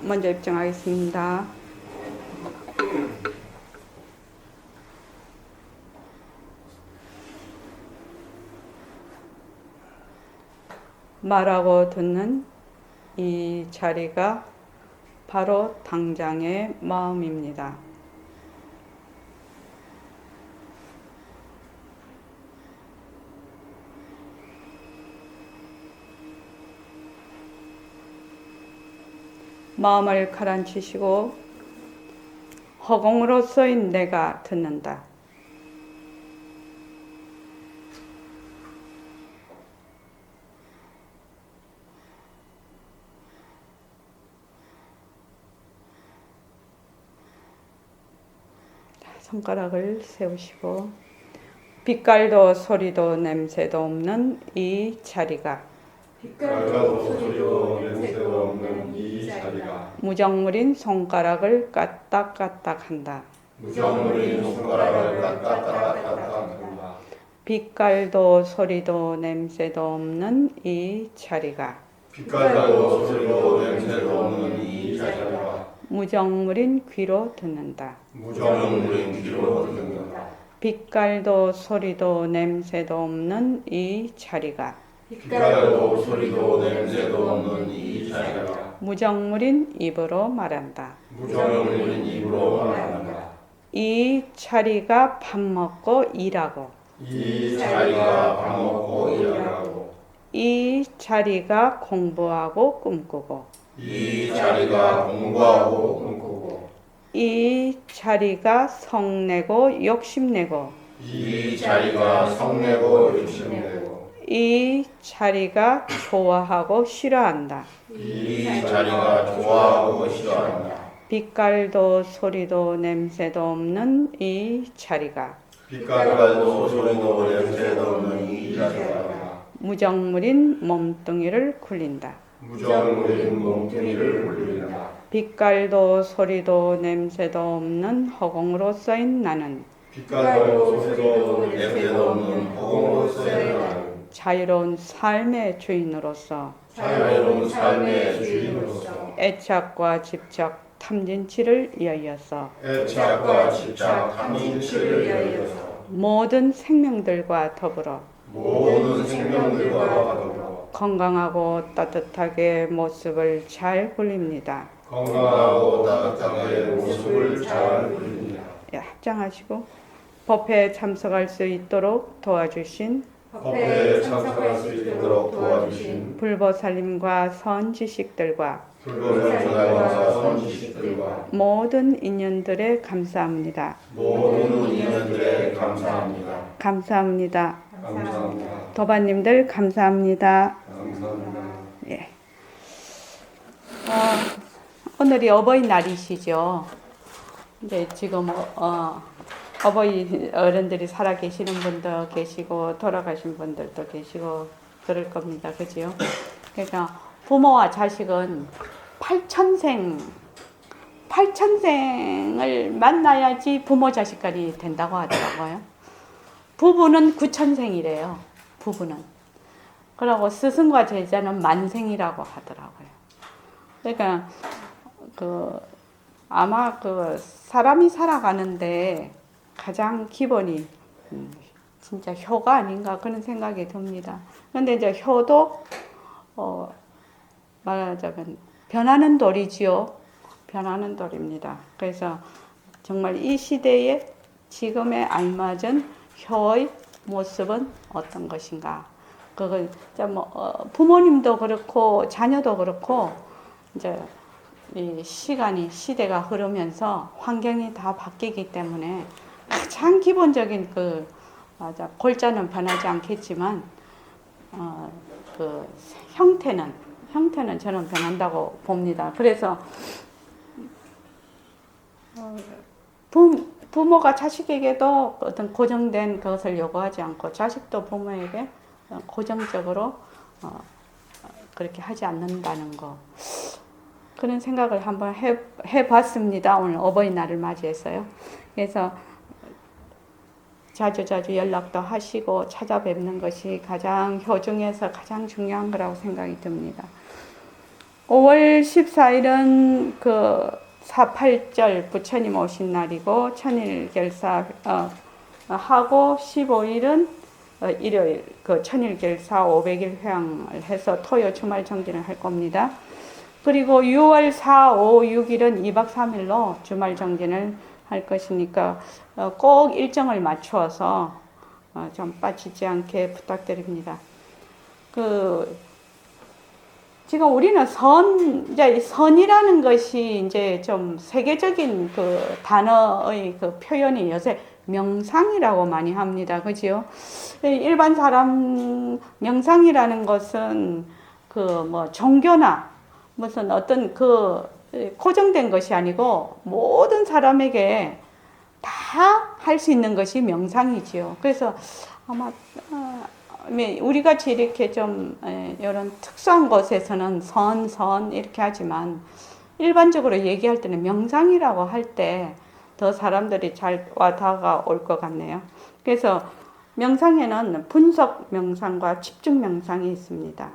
먼저 입증하겠습니다. 말하고 듣는 이 자리가 바로 당장의 마음입니다. 마음을 가라앉히시고 허공으로서인 내가 듣는다. 손가락을 세우시고 빛깔도 소리도 냄새도 없는 이 자리가 빛깔도 소리도 냄새도 없는 이 자리가 무정물인 손가락을 까딱까딱한다. 무정물인 손가락을 까딱까딱한다. 빛깔도 소리도 냄새도 없는 이 자리가 빛깔도 소리도 냄새도 없는 이 자리가 무정물인 귀로 듣는다. 무정물인 귀로 듣는다. 빛깔도 소리도 냄새도 없는 이 자리가 빛깔도 소리도 냄새도 없는 이 자리가 무정물인 입으로 말한다. 무정물인 입으로 말한다. 이 자리가 밥 먹고 일하고 이 자리가 밥 먹고 일하고 이 자리가 공부하고 꿈꾸고 이 자리가 공부하고 꿈꾸고 이 자리가 성내고 욕심내고 이 자리가 성내고 욕심내고 이 자리가 좋아하고 싫어한다. 이 자리가 좋아하고 싫어한다. 빛깔도 소리도 냄새도 없는 이 자리가 빛깔도 소리도 냄새도 없는 이 자리가 무정물인 몸뚱이를 굴린다. 무정물인 몸뚱이를 굴린다. 빛깔도 소리도 냄새도 없는 허공으로 써인 나는 빛깔도 소리도 냄새도 없는 허공으로서의 나는 자유로운 삶의 주인으로서 자유로운 삶의 주인으로서 애착과 집착 탐진치를 이어서 애착과 집착 탐진치를 이어서 모든 생명들과 더불어 모든 생명들과 더불어 건강하고 따뜻하게 모습을 잘 굴립니다. 건강하고 따뜻하게 모습을 잘 굴립니다. 예, 합장하시고 법회에 참석할 수 있도록 도와주신 법회에 참석할 수 있도록 도와주신 불보살님과 선지식들과 불보살님과 선지식들과 모든 인연들에 감사합니다. 모든 인연들에 감사합니다. 감사합니다. 감사합니다. 도반님들 감사합니다. 감사합니다. 예. 오늘이 어버이날이시죠. 이제 지금 어버이 어른들이 살아 계시는 분도 계시고 돌아가신 분들도 계시고 그럴 겁니다. 그죠? 그러니까 부모와 자식은 8천생을 만나야지 부모 자식간이 된다고 하더라고요. 부부는 9천생이래요. 부부는. 그리고 스승과 제자는 만생이라고 하더라고요. 그러니까 아마 사람이 살아가는데 가장 기본이 진짜 효가 아닌가 그런 생각이 듭니다. 그런데 이제 효도 말하자면 변하는 돌이지요. 변하는 돌입니다. 그래서 정말 이 시대에 지금에 알맞은 효의 모습은 어떤 것인가. 그걸 부모님도 그렇고 자녀도 그렇고 이제 이 시대가 흐르면서 환경이 다 바뀌기 때문에 가장 기본적인 골자는 변하지 않겠지만 형태는 저는 변한다고 봅니다. 그래서 부모가 자식에게도 어떤 고정된 것을 요구하지 않고 자식도 부모에게 고정적으로 그렇게 하지 않는다는 거. 그런 생각을 한번 해봤습니다. 오늘 어버이날을 맞이해서요. 그래서 자주 연락도 하시고 찾아뵙는 것이 가장 효중에서 가장 중요한 거라고 생각이 듭니다. 5월 14일은 그 사팔절 부처님 오신 날이고 천일결사 하고 15일은 일요일 그 천일결사 500일 회향을 해서 토요 주말 정진을 할 겁니다. 그리고 6월 4, 5, 6일은 2박 3일로 주말 정진을 할 것이니까 꼭 일정을 맞추어서 좀 빠지지 않게 부탁드립니다. 지금 우리는 이제 선이라는 것이 이제 좀 세계적인 그 단어의 그 표현이 요새 명상이라고 많이 합니다. 그죠? 일반 사람, 명상이라는 것은 그 뭐 종교나 무슨 어떤 그 고정된 것이 아니고 모든 사람에게 다 할 수 있는 것이 명상이지요. 그래서 아마 우리 같이 이렇게 좀 이런 특수한 곳에서는 선 이렇게 하지만 일반적으로 얘기할 때는 명상이라고 할 때 더 사람들이 잘 와다가올 것 같네요. 그래서 명상에는 분석 명상과 집중 명상이 있습니다.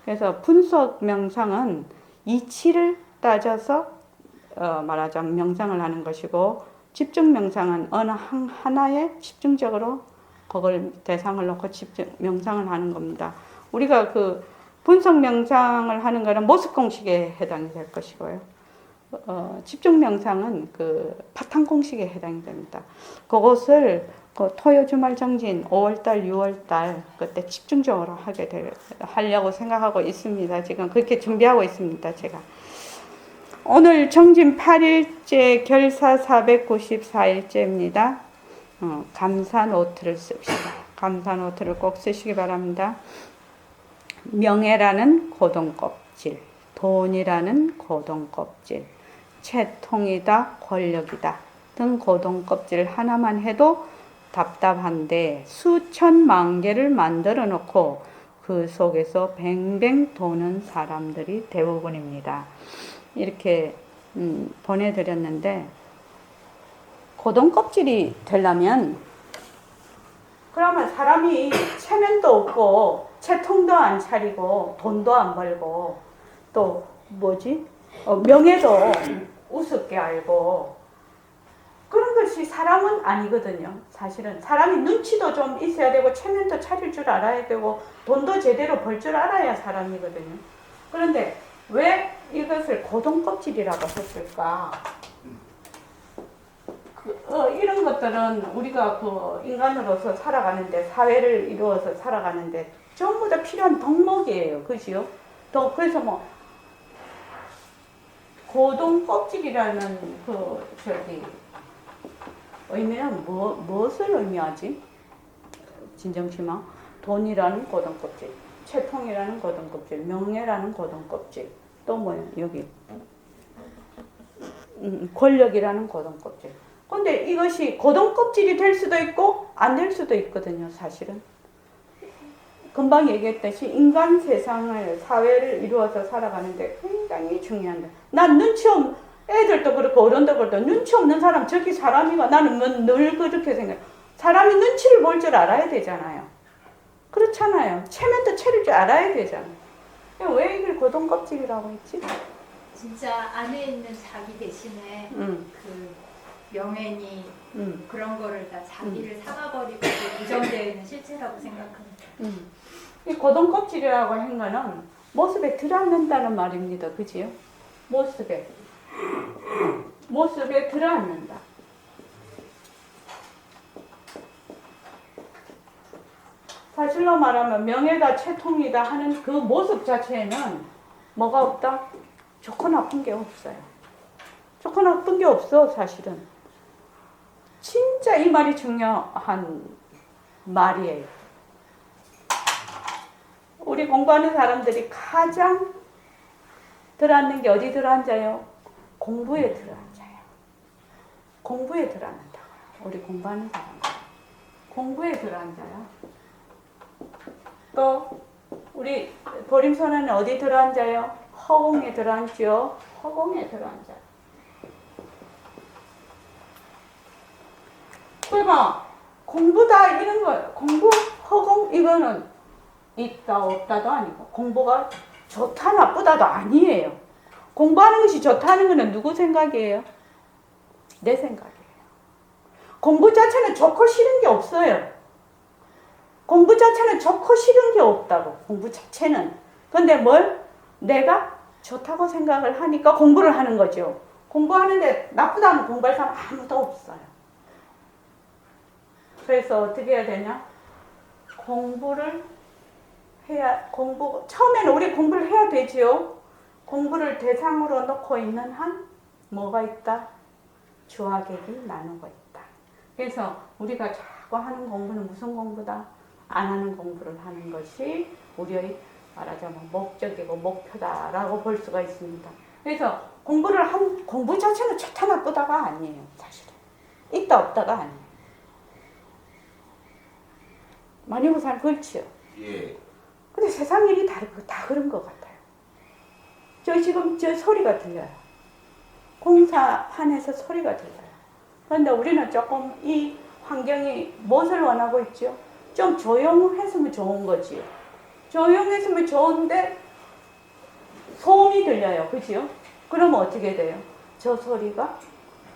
그래서 분석 명상은 이치를 따져서 말하자면 명상을 하는 것이고, 집중 명상은 어느 하나에 집중적으로 그걸 대상을 놓고 집중 명상을 하는 겁니다. 우리가 그 분석 명상을 하는 거는 모습 공식에 해당이 될 것이고요. 집중 명상은 그 파탄 공식에 해당이 됩니다. 그것을 그 토요 주말 정진 5월달, 6월달 그때 집중적으로 하려고 생각하고 있습니다. 지금 그렇게 준비하고 있습니다. 제가 오늘 정진 8일째 결사 494일째입니다. 감사 노트를 씁시다. 감사 노트를 꼭 쓰시기 바랍니다. 명예라는 고동껍질, 돈이라는 고동껍질, 채통이다, 권력이다 등 고동껍질 하나만 해도 답답한데 수천만 개를 만들어 놓고 그 속에서 뱅뱅 도는 사람들이 대부분입니다. 이렇게 보내드렸는데, 고동껍질이 되려면 그러면 사람이 체면도 없고 채통도 안 차리고 돈도 안 벌고 또 명예도 우습게 알고 그런 것이 사람은 아니거든요. 사실은 사람이 눈치도 좀 있어야 되고 체면도 차릴 줄 알아야 되고 돈도 제대로 벌 줄 알아야 사람이거든요. 그런데 왜 이것을 고동껍질이라고 했을까? 이런 것들은 우리가 그 인간으로서 살아가는데, 사회를 이루어서 살아가는데 전부 다 필요한 덕목이에요. 그죠? 그래서 뭐 고동껍질이라는 의미는 무엇을 의미하지? 진정심아. 돈이라는 고동껍질, 채통이라는 고동껍질, 명예라는 고동껍질, 또 뭐야 여기 권력이라는 고동껍질. 근데 이것이 고동껍질이 될 수도 있고 안 될 수도 있거든요. 사실은 금방 얘기했듯이 인간 세상을, 사회를 이루어서 살아가는데 굉장히 중요한데, 난 눈치 없는 애들도 그렇고 어른도 그렇고 눈치 없는 사람 저기 사람이가, 나는 늘 그렇게 생각해. 사람이 눈치를 볼 줄 알아야 되잖아요. 그렇잖아요. 체면도 차릴 줄 알아야 되잖아요. 왜 이걸 고동껍질이라고 했지? 진짜 안에 있는 자기 대신에 그 명예니 그런 거를 다 자기를 삼아버리고 무정되어 있는 실체라고 생각합니다. 이 고동껍질이라고 한 거는 모습에 들어앉는다는 말입니다. 그지요? 모습에 들어앉는다. 사실로 말하면 명예다, 채통이다 하는 그 모습 자체에는 뭐가 없다? 좋고 나쁜 게 없어요. 좋고 나쁜 게 없어. 사실은 진짜 이 말이 중요한 말이에요. 우리 공부하는 사람들이 가장 들어앉는 게 어디 들어앉아요? 공부에 들어앉아요. 공부에 들어앉는다고요. 우리 공부하는 사람들 공부에 들어앉아요. 또 우리 보림선언은 어디 들어앉아요? 허공에 들어앉죠. 허공에 들어앉아요. 그러니까 공부다 이런 거, 공부, 허공 이거는 있다 없다도 아니고 공부가 좋다 나쁘다도 아니에요. 공부하는 것이 좋다는 것은 누구 생각이에요? 내 생각이에요. 공부 자체는 좋고 싫은 게 없어요. 공부 자체는 좋고 싫은 게 없다고. 공부 자체는. 근데 뭘? 내가 좋다고 생각을 하니까 공부를 하는 거죠. 공부하는데 나쁘다면 공부할 사람 아무도 없어요. 그래서 어떻게 해야 되냐? 공부를 해야, 처음에는 우리 공부를 해야 되지요. 공부를 대상으로 놓고 있는 한 뭐가 있다? 주화객이 나누고 있다. 그래서 우리가 자꾸 하는 공부는 무슨 공부다? 안 하는 공부를 하는 것이 우리의 말하자면 목적이고 목표다라고 볼 수가 있습니다. 그래서 공부 자체는 좋다 나쁘다가 아니에요. 사실은. 있다 없다가 아니에요. 많이 보고 살 그렇지요. 예. 근데 세상 일이 다 그런 것 같아요. 지금 저 소리가 들려요. 공사판에서 소리가 들려요. 그런데 우리는 조금 이 환경이 무엇을 원하고 있죠? 좀 조용했으면 좋은 거지요. 조용했으면 좋은데 소음이 들려요. 그지요? 그러면 어떻게 돼요? 저 소리가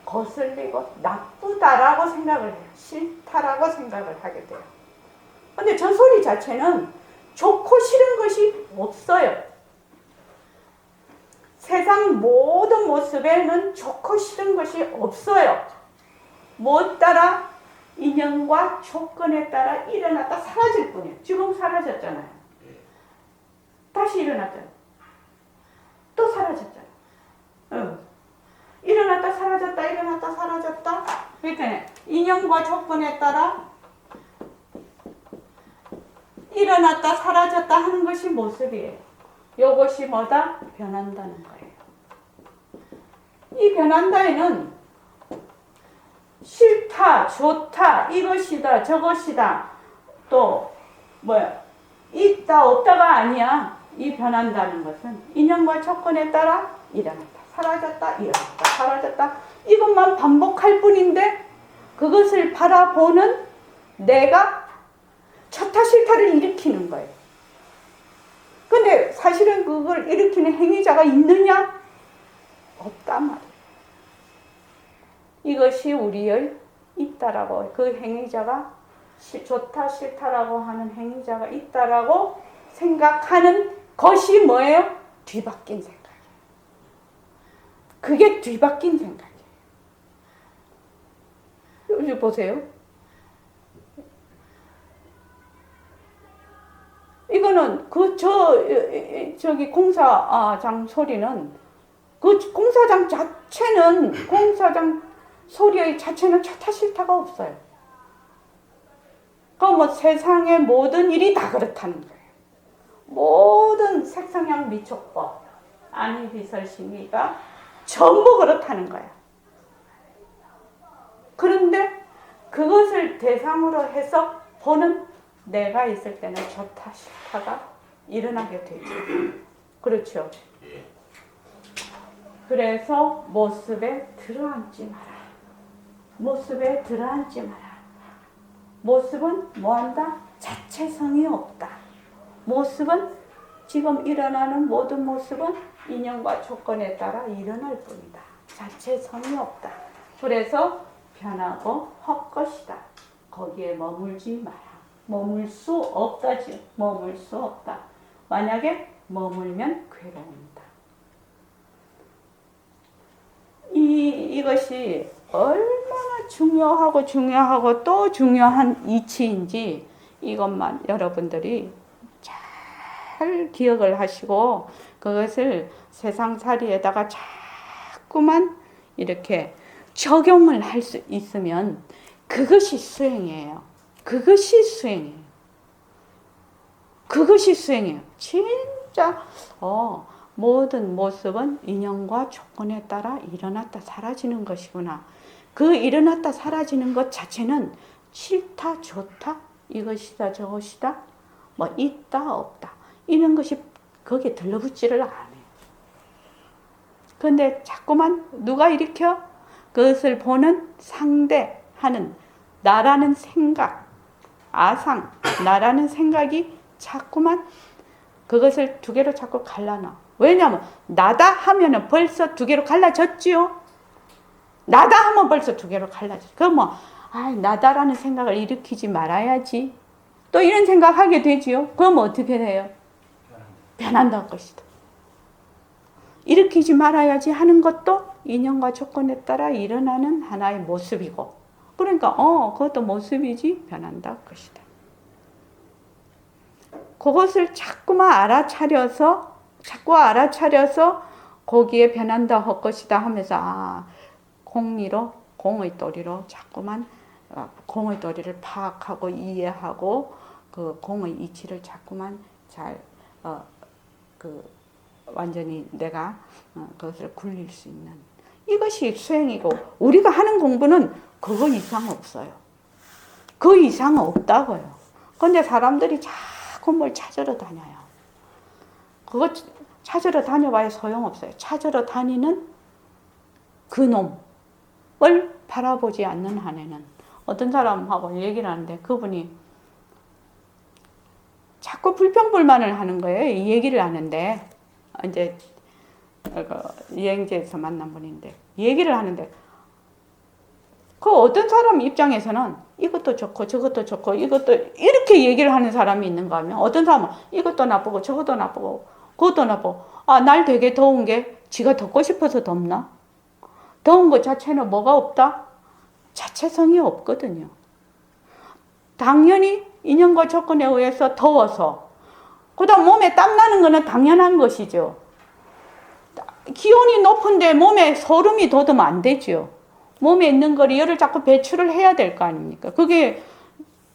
거슬리고 나쁘다라고 생각을 해요. 싫다라고 생각을 하게 돼요. 근데 저 소리 자체는 좋고 싫은 것이 없어요. 세상 모든 모습에는 좋고 싫은 것이 없어요. 무엇 따라? 인연과 조건에 따라 일어났다 사라질 뿐이에요. 지금 사라졌잖아요. 다시 일어났잖아요. 또 사라졌잖아요. 일어났다 사라졌다 일어났다 사라졌다. 그러니까 인연과 조건에 따라 일어났다 사라졌다 하는 것이 모습이에요. 이것이 뭐다? 변한다는 거예요. 이 변한다에는 싫다, 좋다, 이것이다, 저것이다, 또 뭐야? 있다, 없다가 아니야. 이 변한다는 것은 인연과 조건에 따라 일어났다, 사라졌다, 일어났다, 사라졌다. 이것만 반복할 뿐인데 그것을 바라보는 내가 좋다, 싫다를 일으키는 거예요. 근데 사실은 그걸 일으키는 행위자가 있느냐? 없단 말이에요. 이것이 우리의 있다라고, 그 행위자가 좋다 싫다라고 하는 행위자가 있다라고 생각하는 것이 뭐예요? 뒤바뀐 생각이에요. 그게 뒤바뀐 생각이에요. 여기 보세요. 이거는 저기 공사장 소리는 그 공사장 자체는 공사장 소리의 자체는 좋다 싫다가 없어요. 그럼 뭐 세상의 모든 일이 다 그렇다는 거예요. 모든 색성향 미촉법, 안희비설심의가 전부 그렇다는 거예요. 그런데 그것을 대상으로 해서 보는 내가 있을 때는 좋다 싫다가 일어나게 되죠. 그렇죠. 그래서 모습에 들어앉지 마라. 모습에 들어앉지 마라. 모습은 뭐한다? 자체성이 없다. 모습은 지금 일어나는 모든 모습은 인연과 조건에 따라 일어날 뿐이다. 자체성이 없다. 그래서 변하고 헛것이다. 거기에 머물지 마라. 머물 수 없다지요. 머물 수 없다. 만약에 머물면 괴로움이다. 이것이 얼마나 중요하고 또 중요한 이치인지 이것만 여러분들이 잘 기억을 하시고 그것을 세상살이에다가 자꾸만 이렇게 적용을 할 수 있으면 그것이 수행이에요. 그것이 수행이에요. 그것이 수행이에요. 진짜 모든 모습은 인연과 조건에 따라 일어났다 사라지는 것이구나. 그 일어났다 사라지는 것 자체는 싫다 좋다 이것이다 저것이다 뭐 있다 없다 이런 것이 거기에 들러붙지를 않아요. 그런데 자꾸만 누가 일으켜? 그것을 보는 상대하는 나라는 생각, 아상, 나라는 생각이 자꾸만 그것을 두 개로 자꾸 갈라놔. 왜냐하면 나다 하면은 벌써 두 개로 갈라졌지요. 나다 하면 벌써 두 개로 갈라졌어. 그럼 뭐 나다라는 생각을 일으키지 말아야지. 또 이런 생각하게 되지요. 그럼 어떻게 돼요? 변한다는 것이다. 일으키지 말아야지 하는 것도 인연과 조건에 따라 일어나는 하나의 모습이고, 그러니까 그것도 모습이지 변한다 것이다. 그것을 자꾸만 알아차려서 거기에 변한다 할 것이다 하면서 공의 도리로 자꾸만 공의 도리를 파악하고 이해하고 그 공의 이치를 자꾸만 잘 완전히 내가 그것을 굴릴 수 있는 이것이 수행이고, 우리가 하는 공부는 그거 이상 없어요. 그 이상 없다고요. 근데 사람들이 자꾸 뭘 찾으러 다녀요. 그거 찾으러 다녀봐야 소용없어요. 찾으러 다니는 그놈을 바라보지 않는 한에는. 어떤 사람하고 얘기를 하는데 그분이 자꾸 불평불만을 하는 거예요. 이 얘기를 하는데 이제 여행지에서 만난 분인데 얘기를 하는데, 그 어떤 사람 입장에서는 이것도 좋고 저것도 좋고 이것도 이렇게 얘기를 하는 사람이 있는가 하면, 어떤 사람은 이것도 나쁘고 저것도 나쁘고 그것도 나쁘고, 날 되게 더운 게 지가 덥고 싶어서 덥나? 더운 것 자체는 뭐가 없다? 자체성이 없거든요. 당연히 인연과 조건에 의해서 더워서, 그 다음 몸에 땀나는 거는 당연한 것이죠. 기온이 높은데 몸에 소름이 돋으면 안 되죠. 몸에 있는 거를 열을 자꾸 배출을 해야 될 거 아닙니까? 그게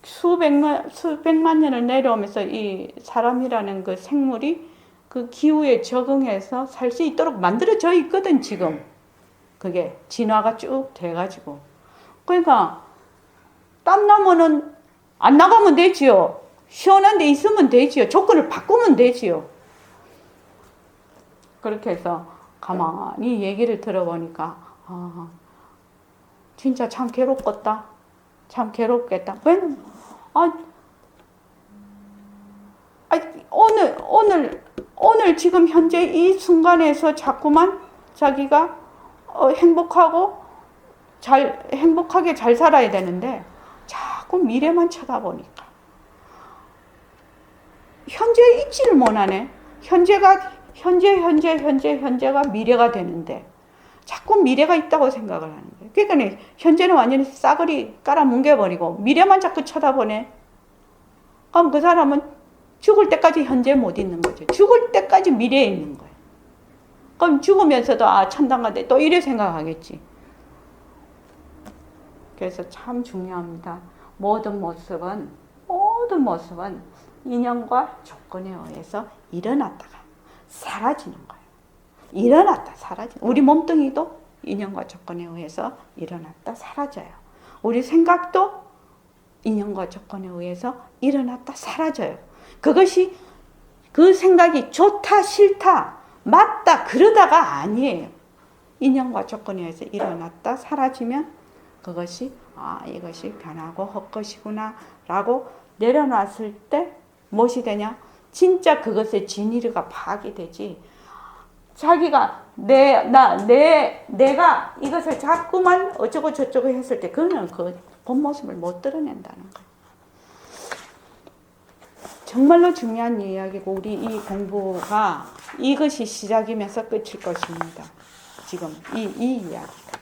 수백만 년을 내려오면서 이 사람이라는 그 생물이 그 기후에 적응해서 살 수 있도록 만들어져 있거든, 지금. 그게 진화가 쭉 돼가지고. 그러니까 땀 나면은 안 나가면 되지요. 시원한 데 있으면 되지요. 조건을 바꾸면 되지요. 그렇게 해서 가만히 얘기를 들어보니까 진짜 참 괴롭겠다. 참 괴롭겠다. 왜냐면 오늘 지금 현재 이 순간에서 자꾸만 자기가 행복하게 잘 살아야 되는데 자꾸 미래만 쳐다보니까 현재에 있지를 못하네. 현재가 미래가 되는데 자꾸 미래가 있다고 생각을 하는 거예요. 그러니까 현재는 완전히 싸그리 깔아뭉개버리고 미래만 자꾸 쳐다보네. 그럼 그 사람은 죽을 때까지 현재에 못 있는 거죠. 죽을 때까지 미래에 있는 거예요. 그럼 죽으면서도 참담하대 또 이래 생각하겠지. 그래서 참 중요합니다. 모든 모습은 인연과 조건에 의해서 일어났다가 사라지는 거예요. 일어났다 사라지는. 우리 몸뚱이도 인연과 조건에 의해서 일어났다 사라져요. 우리 생각도 인연과 조건에 의해서 일어났다 사라져요. 그것이 그 생각이 좋다 싫다 맞다 그러다가 아니에요. 인연과 조건에 의해서 일어났다 사라지면 그것이 이것이 변하고 헛것이구나 라고 내려놨을 때 무엇이 되냐? 진짜 그것의 진리가 파악이 되지. 자기가 내가 이것을 자꾸만 어쩌고 저쩌고 했을 때 그거는 그 본 모습을 못 드러낸다는 거예요. 정말로 중요한 이야기고, 우리 이 공부가 이것이 시작이면서 끝일 것입니다. 지금 이 이야기가.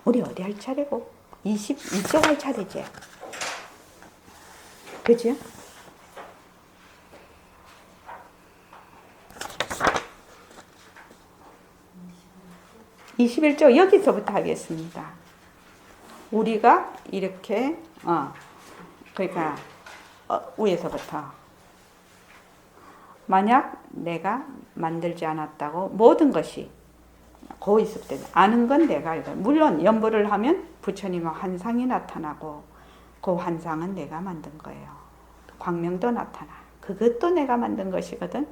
우리 어디 할 차례고? 22쪽 할 차례지. 그죠? (21쪽) 여기서부터 하겠습니다. 우리가 이렇게 그러니까 위에서부터 만약 내가 만들지 않았다고 모든 것이 고 있을 때 아는 건 내가 알고, 물론 연보를 하면 부처님의 환상이 나타나고 그 환상은 내가 만든 거예요. 광명도 나타나. 그것도 내가 만든 것이거든.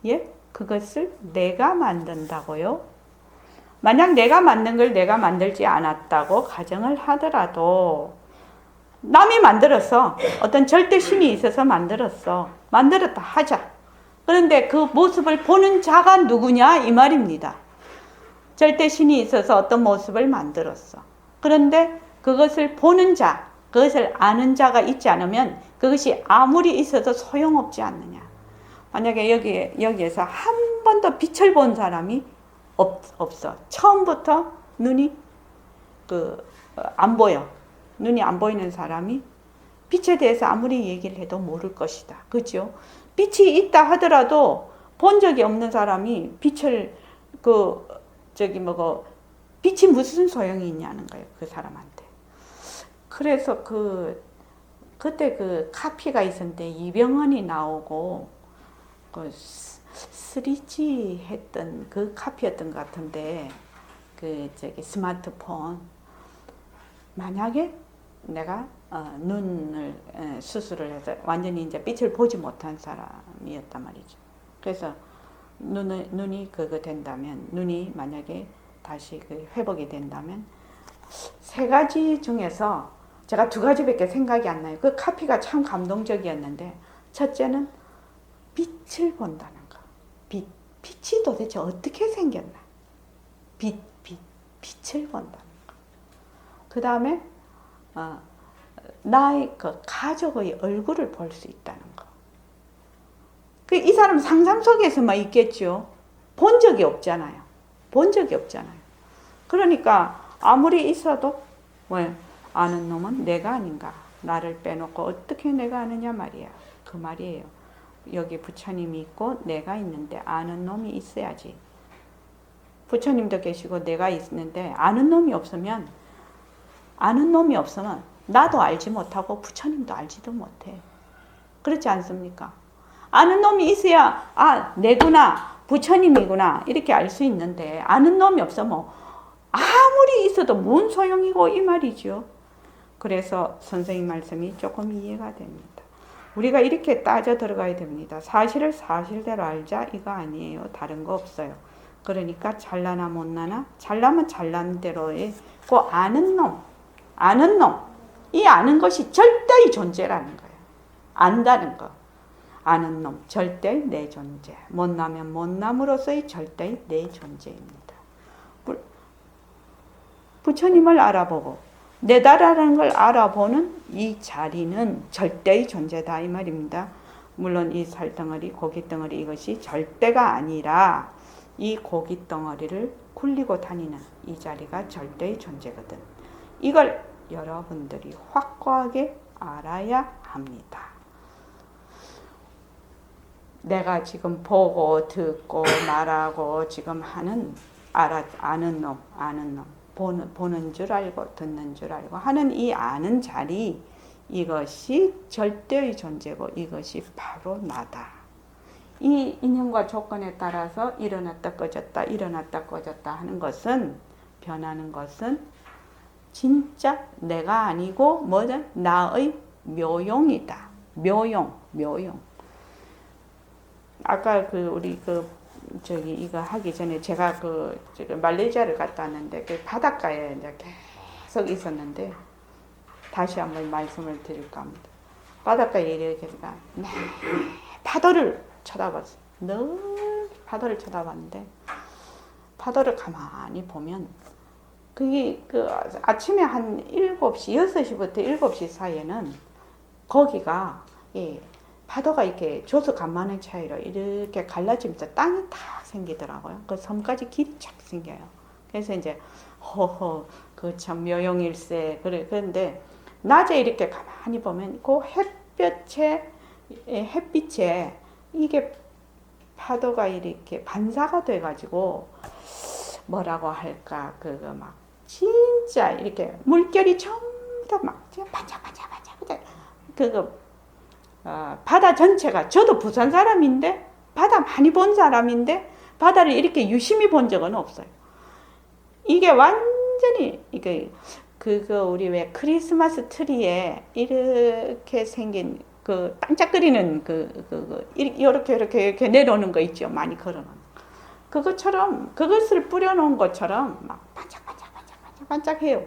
예? 그것을 내가 만든다고요? 만약 내가 만든 걸 내가 만들지 않았다고 가정을 하더라도 남이 만들었어. 어떤 절대 신이 있어서 만들었어. 만들었다 하자. 그런데 그 모습을 보는 자가 누구냐 이 말입니다. 절대 신이 있어서 어떤 모습을 만들었어. 그런데 그것을 보는 자, 그것을 아는 자가 있지 않으면 그것이 아무리 있어도 소용없지 않느냐. 만약에 여기에서 한 번도 빛을 본 사람이 없어. 처음부터 눈이 안 보여. 눈이 안 보이는 사람이 빛에 대해서 아무리 얘기를 해도 모를 것이다. 그죠? 빛이 있다 하더라도 본 적이 없는 사람이 빛을 빛이 무슨 소용이 있냐는 거예요. 그 사람한테. 그래서 그때 카피가 있었는데 이병헌이 나오고 3G 했던 그 카피였던 것 같은데 스마트폰 만약에 내가 눈을 수술을 해서 완전히 이제 빛을 보지 못한 사람이었단 말이죠. 그래서 눈이 그거 된다면 눈이 만약에 다시 회복이 된다면 세 가지 중에서 제가 두 가지밖에 생각이 안 나요. 그 카피가 참 감동적이었는데 첫째는 빛을 본다는 거. 빛이 도대체 어떻게 생겼나? 빛을 본다는 거. 그 다음에 나의 가족의 얼굴을 볼 수 있다는 거. 이 사람 상상 속에서만 있겠죠. 본 적이 없잖아요. 그러니까 아무리 있어도 아는 놈은 내가 아닌가. 나를 빼놓고 어떻게 내가 아느냐 말이야. 그 말이에요. 여기 부처님이 있고 내가 있는데 아는 놈이 있어야지. 부처님도 계시고 내가 있는데 아는 놈이 없으면 나도 알지 못하고 부처님도 알지도 못해. 그렇지 않습니까? 아는 놈이 있어야 내구나 부처님이구나 이렇게 알 수 있는데 아는 놈이 없으면 아무리 있어도 뭔 소용이고 이 말이죠. 그래서 선생님 말씀이 조금 이해가 됩니다. 우리가 이렇게 따져 들어가야 됩니다. 사실을 사실대로 알자 이거 아니에요. 다른 거 없어요. 그러니까 잘나나 못나나 잘나면 잘난 대로의 아는 놈 이 아는 것이 절대의 존재라는 거예요. 안다는 거. 아는 놈 절대의 내 존재. 못나면 못남으로서의 절대의 내 존재입니다. 부처님을 알아보고 내다라는 걸 알아보는 이 자리는 절대의 존재다 이 말입니다. 물론 이 살덩어리 고깃덩어리 이것이 절대가 아니라 이 고깃덩어리를 굴리고 다니는 이 자리가 절대의 존재거든. 이걸 여러분들이 확고하게 알아야 합니다. 내가 지금 보고 듣고 말하고 지금 하는 아는 놈 보는 줄 알고 듣는 줄 알고 하는 이 아는 자리 이것이 절대의 존재고 이것이 바로 나다. 이 인연과 조건에 따라서 일어났다 꺼졌다 하는 것은 변하는 것은 진짜 내가 아니고 뭐죠? 나의 묘용이다. 묘용. 아까 우리 이거 하기 전에 제가 말레이시아를 갔다 왔는데 바닷가에 이제 계속 있었는데 다시 한번 말씀을 드릴까 합니다. 바닷가에 이렇게 파도를 쳐다봤어요. 늘 파도를 쳐다봤는데 파도를 가만히 보면 그게 아침에 한 7시, 6시부터 7시 사이에는 거기가 파도가 이렇게 조수 간만의 차이로 이렇게 갈라지면서 땅이 탁 생기더라고요. 그 섬까지 길이 쫙 생겨요. 그래서 이제 그 참 묘용일세. 그런데 낮에 이렇게 가만히 보면 그 햇빛에 이게 파도가 이렇게 반사가 돼가지고 뭐라고 할까 진짜 이렇게 물결이 전부 다 막 반짝반짝 바다 전체가 저도 부산 사람인데 바다 많이 본 사람인데 바다를 이렇게 유심히 본 적은 없어요. 이게 완전히 우리 왜 크리스마스 트리에 이렇게 생긴 반짝거리는 이렇게 내려오는 거 있죠. 많이 걸어놓은 그것을 뿌려놓은 것처럼 막 반짝반짝해요.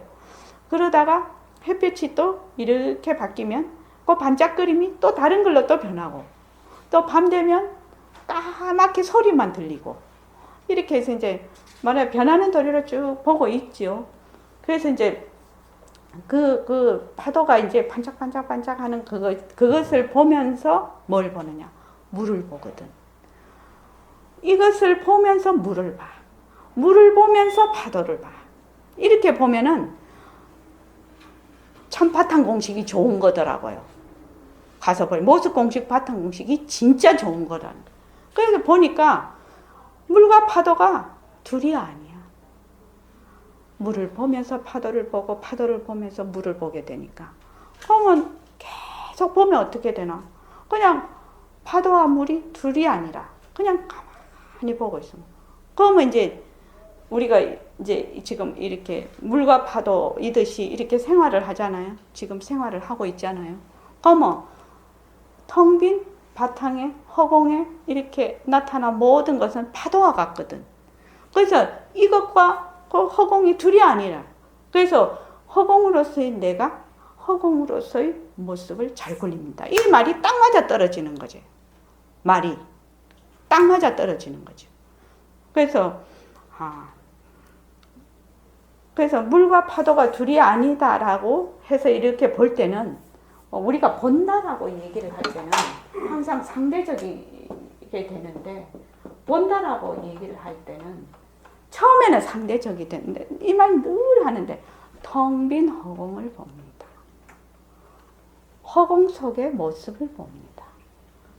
그러다가 햇빛이 또 이렇게 바뀌면 그 반짝거림이 또 다른 걸로 또 변하고, 또 밤 되면 까맣게 소리만 들리고, 이렇게 해서 이제 만약 변하는 도리를 쭉 보고 있죠. 그래서 이제 그 파도가 이제 반짝반짝반짝 하는 그것을 보면서 뭘 보느냐? 물을 보거든. 이것을 보면서 물을 봐. 물을 보면서 파도를 봐. 이렇게 보면은 참 바탕공식이 좋은 거더라고요. 가서 보니 모습 공식, 바탕공식이 진짜 좋은 거라는 거예요. 그래서 보니까 물과 파도가 둘이 아니야. 물을 보면서 파도를 보고 파도를 보면서 물을 보게 되니까, 그러면 계속 보면 어떻게 되나? 그냥 파도와 물이 둘이 아니라 그냥 가만히 보고 있어. 그러면 이제 우리가 이제 지금 이렇게 물과 파도이듯이 이렇게 생활을 하잖아요. 지금 생활을 하고 있잖아요. 그러면 텅 빈 바탕에 허공에 이렇게 나타난 모든 것은 파도와 같거든. 그래서 이것과 그 허공이 둘이 아니라, 그래서 허공으로서의 내가 허공으로서의 모습을 잘 그립니다. 이 말이 딱 맞아 떨어지는 거지. 말이 딱 맞아 떨어지는 거죠. 그래서 물과 파도가 둘이 아니다라고 해서 이렇게 볼 때는, 우리가 본다라고 얘기를 할 때는 항상 상대적이게 되는데, 본다라고 얘기를 할 때는 처음에는 상대적이 되는데, 이 말 늘 하는데, 텅 빈 허공을 봅니다. 허공 속의 모습을 봅니다.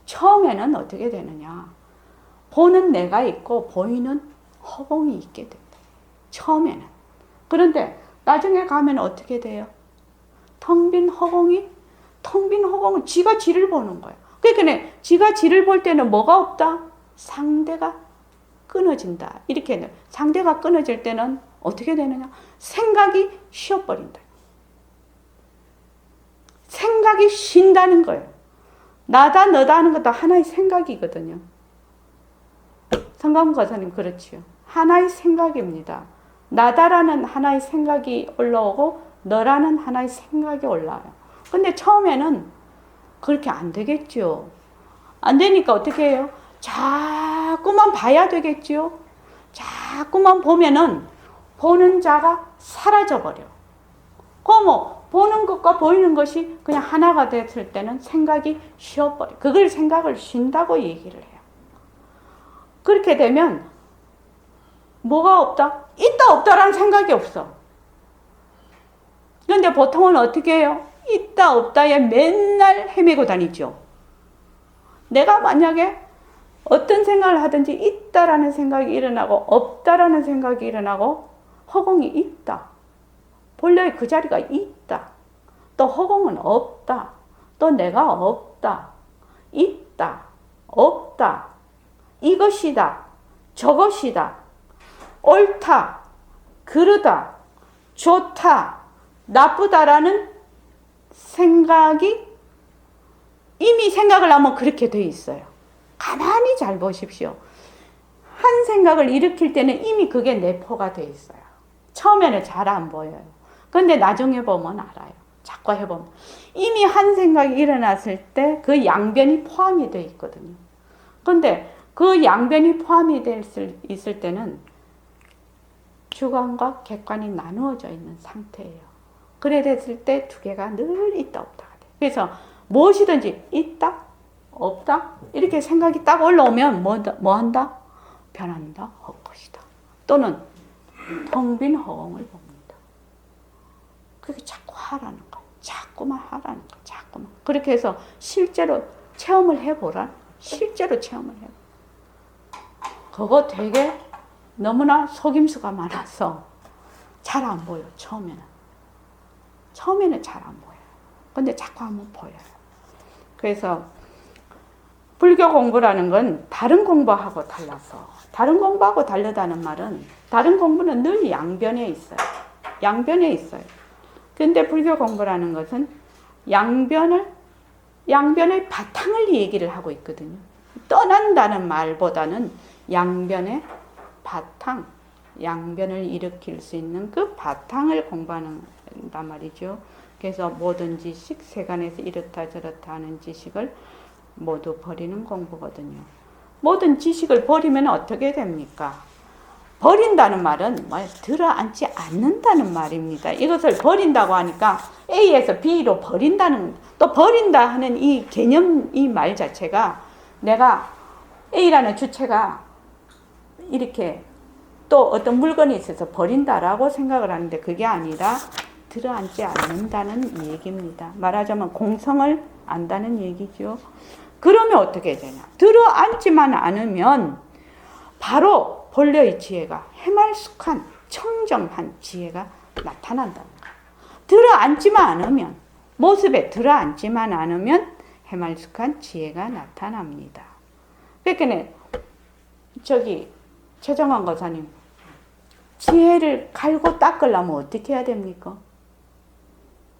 처음에는 어떻게 되느냐? 보는 내가 있고 보이는 허공이 있게 된다. 처음에는. 그런데 나중에 가면 어떻게 돼요? 텅 빈 허공은 지가 지를 보는 거예요. 그러니까 지가 지를 볼 때는 뭐가 없다? 상대가 끊어진다. 이렇게 상대가 끊어질 때는 어떻게 되느냐? 생각이 쉬어버린다. 생각이 쉰다는 거예요. 나다 너다 하는 것도 하나의 생각이거든요. 성감 거사님 그렇지요. 하나의 생각입니다. 나다라는 하나의 생각이 올라오고 너라는 하나의 생각이 올라와요. 근데 처음에는 그렇게 안 되겠죠. 안 되니까 어떻게 해요? 자꾸만 봐야 되겠죠. 자꾸만 보면은 보는 자가 사라져버려. 그럼 보는 것과 보이는 것이 그냥 하나가 됐을 때는 생각이 쉬어버려. 그걸 생각을 쉰다고 얘기를 해요. 그렇게 되면 뭐가 없다? 있다 없다라는 생각이 없어. 그런데 보통은 어떻게 해요? 있다 없다에 맨날 헤매고 다니죠. 내가 만약에 어떤 생각을 하든지 있다라는 생각이 일어나고 없다라는 생각이 일어나고, 허공이 있다. 본래 그 자리가 있다. 또 허공은 없다. 또 내가 없다. 있다. 없다. 이것이다. 저것이다. 옳다. 그르다. 좋다. 나쁘다라는 생각이 이미 생각을 하면 그렇게 돼 있어요. 가만히 잘 보십시오. 한 생각을 일으킬 때는 이미 그게 내포가 돼 있어요. 처음에는 잘 안 보여요. 근데 나중에 보면 알아요. 자꾸 해보면. 이미 한 생각이 일어났을 때 그 양변이 포함이 돼 있거든요. 근데 그 양변이 포함이 있을 때는 주관과 객관이 나누어져 있는 상태예요. 그래 됐을 때 두 개가 늘 있다 없다가 돼요. 그래서 무엇이든지 있다 없다 이렇게 생각이 딱 올라오면 뭐 한다? 변한다, 헛것이다. 또는 텅 빈 허공을 봅니다. 그게 자꾸 하라는 거예요. 자꾸만 하라는 거예요. 자꾸만. 그렇게 해서 실제로 체험을 해보라. 실제로 체험을 해봐. 그거 되게 너무나 속임수가 많아서 잘 안 보여. 처음에는 잘 안 보여요. 근데 자꾸 하면 보여요. 그래서 불교 공부라는 건 다른 공부하고 달라서, 다른 공부하고 다르다는 말은 다른 공부는 늘 양변에 있어요. 양변에 있어요. 근데 불교 공부라는 것은 양변의 바탕을 얘기를 하고 있거든요. 떠난다는 말보다는 양변의 바탕, 양변을 일으킬 수 있는 그 바탕을 공부한단 말이죠. 그래서 모든 지식, 세간에서 이렇다 저렇다 하는 지식을 모두 버리는 공부거든요. 모든 지식을 버리면 어떻게 됩니까? 버린다는 말은 들어앉지 않는다는 말입니다. 이것을 버린다고 하니까 A에서 B로 버린다는, 또 버린다 하는 이 개념, 이 말 자체가 내가 A라는 주체가 이렇게 또 어떤 물건이 있어서 버린다라고 생각을 하는데 그게 아니라 들어앉지 않는다는 얘기입니다. 말하자면 공성을 안다는 얘기죠. 그러면 어떻게 되냐? 들어앉지만 않으면 바로 본래의 지혜가 해말숙한 청정한 지혜가 나타난다는 거예요. 들어앉지만 않으면, 모습에 들어앉지만 않으면 해말숙한 지혜가 나타납니다. 그러니까 최정환 거사님, 지혜를 갈고 닦으려면 어떻게 해야 됩니까?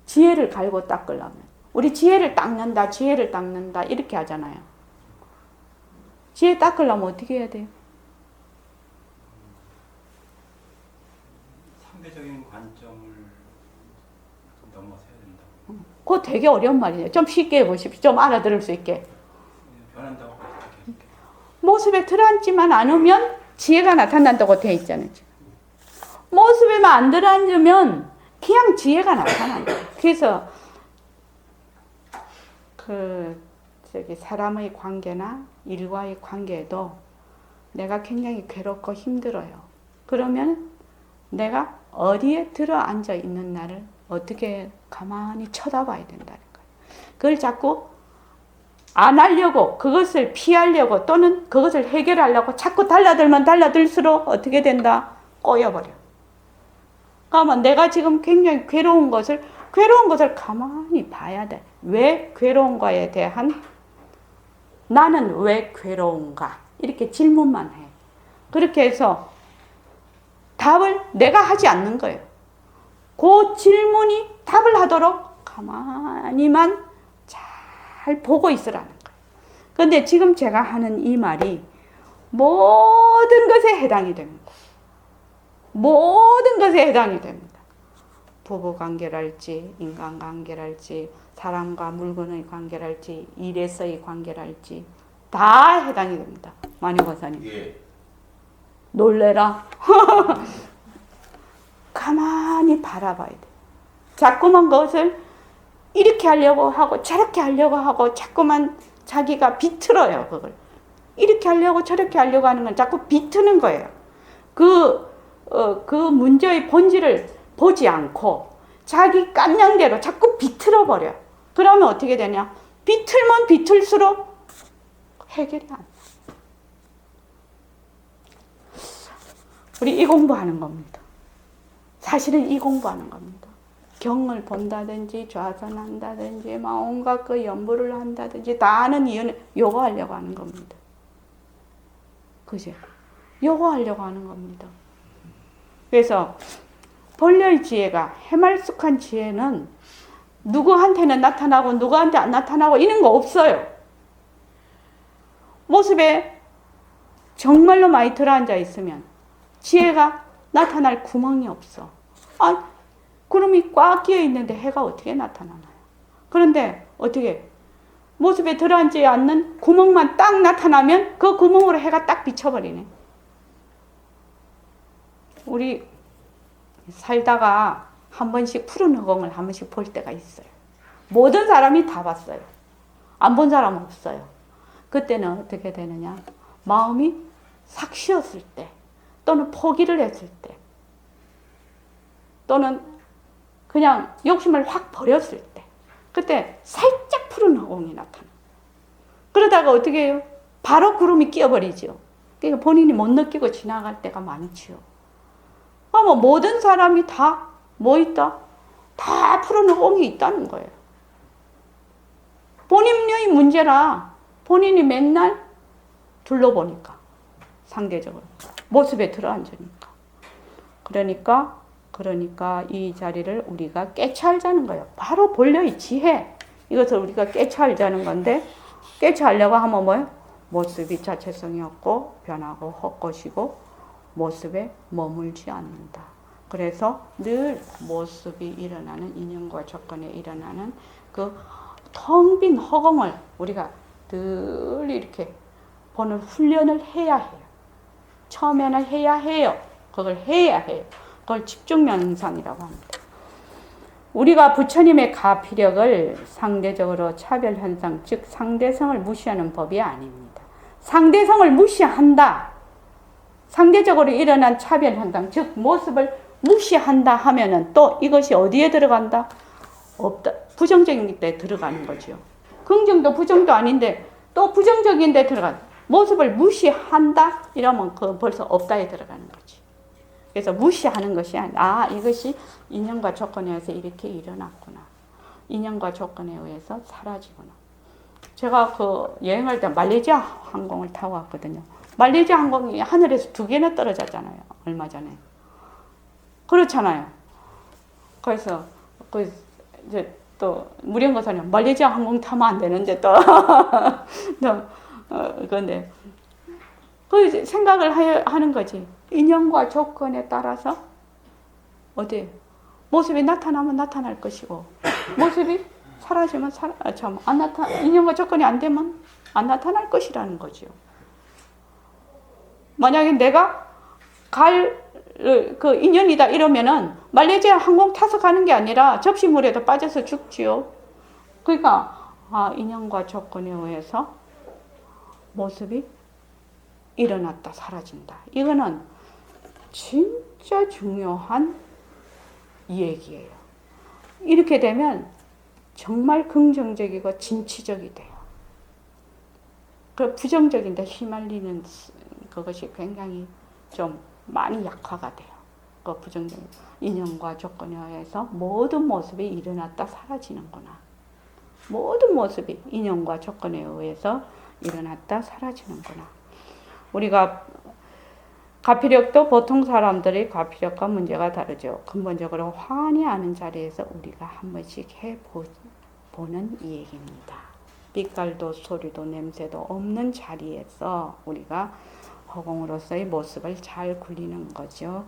지혜를 갈고 닦으려면 우리 지혜를 닦는다, 지혜를 닦는다 이렇게 하잖아요. 지혜 닦으려면 어떻게 해야 돼요? 상대적인 관점을 넘어서야 된다. 그거 되게 어려운 말이에요. 좀 쉽게 해보십시오. 좀 알아들을 수 있게. 변한다고 이렇게. 모습에 들어앉지만 않으면 지혜가 나타난다고 되어 있잖아요. 모습에만 안 들어앉으면 그냥 지혜가 나타나요. 그래서 사람의 관계나 일과의 관계에도 내가 굉장히 괴롭고 힘들어요. 그러면 내가 어디에 들어앉아 있는 나를 어떻게 가만히 쳐다봐야 된다는 거예요. 그걸 자꾸 안 하려고, 그것을 피하려고 또는 그것을 해결하려고 자꾸 달라들면 달라들수록 어떻게 된다? 꼬여버려. 그러면 내가 지금 굉장히 괴로운 것을 가만히 봐야 돼. 왜 괴로운가에 대한 나는 왜 괴로운가? 이렇게 질문만 해. 그렇게 해서 답을 내가 하지 않는 거예요. 그 질문이 답을 하도록 가만히만 잘 보고 있으라는 거예요. 그런데 지금 제가 하는 이 말이 모든 것에 해당이 됩니다. 모든 것에 해당이 됩니다. 부부관계랄지, 인간관계랄지, 사람과 물건의 관계랄지, 일에서의 관계랄지 다 해당이 됩니다. 마니고사님. 예. 놀래라. 가만히 바라봐야 돼. 자꾸만 그것을 이렇게 하려고 하고 저렇게 하려고 하고 자꾸만 자기가 비틀어요. 그걸 이렇게 하려고 저렇게 하려고 하는 건 자꾸 비트는 거예요. 그 문제의 본질을 보지 않고 자기 깐냥대로 자꾸 비틀어 버려. 그러면 어떻게 되냐? 비틀면 비틀수록 해결이 안 돼. 우리 이 공부하는 겁니다. 사실은 이 공부하는 겁니다. 경을 본다든지 좌선한다든지 막 온갖 그 연부를 한다든지 다 하는 이유는 요거 하려고 하는 겁니다. 그죠? 요거 하려고 하는 겁니다. 그래서 본래의 지혜가 해말숙한 지혜는 누구한테는 나타나고 누구한테 안 나타나고 이런 거 없어요. 모습에 정말로 많이 들어앉아 있으면 지혜가 나타날 구멍이 없어. 구름이 꽉 끼어 있는데 해가 어떻게 나타나나요? 그런데 어떻게 모습에 들어앉지 않는 구멍만 딱 나타나면 그 구멍으로 해가 딱 비쳐버리네. 우리 살다가 한 번씩 푸른 허공을 한 번씩 볼 때가 있어요. 모든 사람이 다 봤어요. 안 본 사람은 없어요. 그때는 어떻게 되느냐? 마음이 삭 쉬었을 때 또는 포기를 했을 때 또는 그냥 욕심을 확 버렸을 때 그때 살짝 푸른 허공이 나타나. 그러다가 어떻게 해요? 바로 구름이 끼어버리죠. 그러니까 본인이 못 느끼고 지나갈 때가 많지요. 모든 사람이 다 뭐 있다? 다 푸른 허공이 있다는 거예요. 본인의 문제라 본인이 맨날 둘러보니까 상대적으로 모습에 들어앉으니까 그러니까 이 자리를 우리가 깨치하자는 거예요. 바로 본래의 지혜 이것을 우리가 깨치하자는 건데 깨치하려고 하면 뭐예요? 모습이 자체성이 없고 변하고 헛것이고 모습에 머물지 않는다. 그래서 늘 모습이 일어나는 인연과 조건에 일어나는 그 텅 빈 허공을 우리가 늘 이렇게 보는 훈련을 해야 해요. 처음에는 해야 해요. 그걸 해야 해요. 그걸 집중 명상이라고 합니다. 우리가 부처님의 가피력을 상대적으로 차별 현상, 즉 상대성을 무시하는 법이 아닙니다. 상대성을 무시한다. 상대적으로 일어난 차별 현상, 즉 모습을 무시한다 하면은 또 이것이 어디에 들어간다? 없다. 부정적인 데 들어가는 거죠. 긍정도 부정도 아닌데 또 부정적인 데 들어간다. 모습을 무시한다? 이러면 그 벌써 없다에 들어가는 거지. 그래서 무시하는 것이 아니라 이것이 인연과 조건에 의해서 이렇게 일어났구나. 인연과 조건에 의해서 사라지구나. 제가 그 여행할 때 말레이시아 항공을 타고 왔거든요. 말레이시아 항공이 하늘에서 2개나 떨어졌잖아요. 얼마 전에. 그렇잖아요. 그래서 그 이제 또 무령거사님 말레이시아 항공 타면 안 되는데 또 그런데 그 생각을 하는 거지. 인연과 조건에 따라서 어디 모습이 나타나면 나타날 것이고 모습이 사라지면 인연과 조건이 안 되면 안 나타날 것이라는 거죠. 만약에 내가 갈 그 인연이다 이러면은 말레이시아 항공 타서 가는 게 아니라 접시물에도 빠져서 죽지요. 그러니까 인연과 조건에 의해서 모습이 일어났다 사라진다. 이거는 진짜 중요한 얘기예요. 이렇게 되면 정말 긍정적이고 진취적이 돼요. 그 부정적인데 휘말리는 그것이 굉장히 좀 많이 약화가 돼요. 그 부정적인 인연과 조건에 의해서 모든 모습이 일어났다 사라지는구나. 모든 모습이 인연과 조건에 의해서 일어났다 사라지는구나. 우리가 가피력도 보통 사람들이 가피력과 문제가 다르죠. 근본적으로 환히 아는 자리에서 우리가 한 번씩 해보는 이 얘기입니다. 빛깔도 소리도 냄새도 없는 자리에서 우리가 허공으로서의 모습을 잘 굴리는 거죠.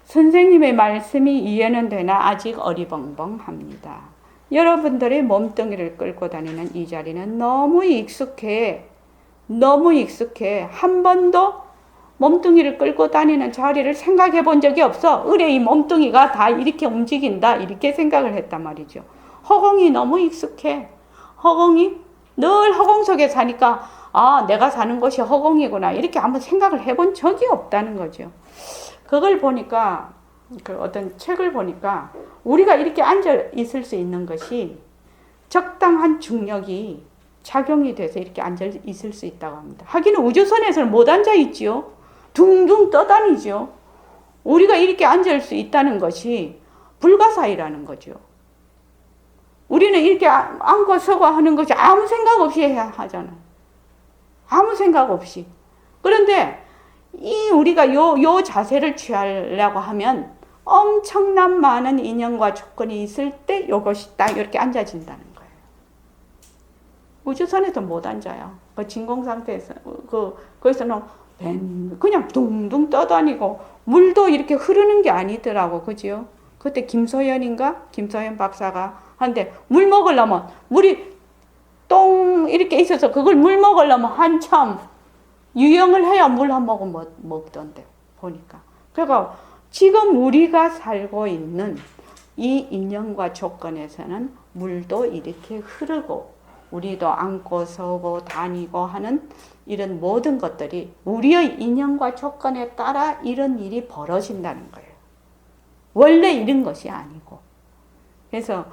선생님의 말씀이 이해는 되나 아직 어리벙벙합니다. 여러분들의 몸뚱이를 끌고 다니는 이 자리는 너무 익숙해. 한 번도 몸뚱이를 끌고 다니는 자리를 생각해 본 적이 없어. 의뢰 이 몸뚱이가 다 이렇게 움직인다. 이렇게 생각을 했단 말이죠. 허공이 너무 익숙해. 허공이 늘 허공 속에 사니까 내가 사는 곳이 허공이구나. 이렇게 한번 생각을 해본 적이 없다는 거죠. 그걸 보니까 그 어떤 책을 보니까 우리가 이렇게 앉아 있을 수 있는 것이 적당한 중력이 작용이 돼서 이렇게 앉아 있을 수 있다고 합니다. 하기는 우주선에서는 못 앉아 있지요. 둥둥 떠다니죠. 우리가 이렇게 앉을 수 있다는 것이 불가사의라는 거죠. 우리는 이렇게 앉고 서고 하는 것이 아무 생각 없이 해야 하잖아요. 아무 생각 없이. 그런데 우리가 요 자세를 취하려고 하면 엄청난 많은 인연과 조건이 있을 때 요것이 딱 이렇게 앉아진다는 거예요. 우주선에도 못 앉아요. 그 진공 상태에서 거기서는 그냥 둥둥 떠다니고 물도 이렇게 흐르는 게 아니더라고, 그죠? 그때 김소연 박사가 한데 물 먹으려면 물이 똥 이렇게 있어서 그걸 물 먹으려면 한참 유영을 해야 물 한 모금 먹던데 보니까. 그러니까 지금 우리가 살고 있는 이 인연과 조건에서는 물도 이렇게 흐르고 우리도 앉고 서고 다니고 하는 이런 모든 것들이 우리의 인연과 조건에 따라 이런 일이 벌어진다는 거예요. 원래 이런 것이 아니고. 그래서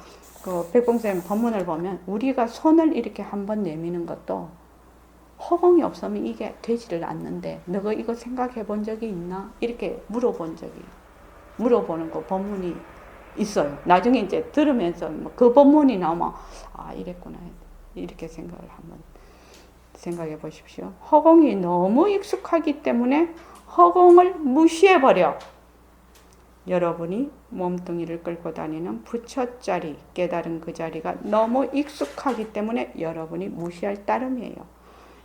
그 백봉쌤 법문을 보면 우리가 손을 이렇게 한번 내미는 것도 허공이 없으면 이게 되지를 않는데 너가 이거 생각해 본 적이 있나? 이렇게 물어보는 그 법문이 있어요. 나중에 이제 들으면서 그 법문이 나오면 이랬구나 이렇게 생각을 한번 생각해 보십시오. 허공이 너무 익숙하기 때문에 허공을 무시해버려. 여러분이 몸뚱이를 끌고 다니는 부처 자리, 깨달은 그 자리가 너무 익숙하기 때문에 여러분이 무시할 따름이에요.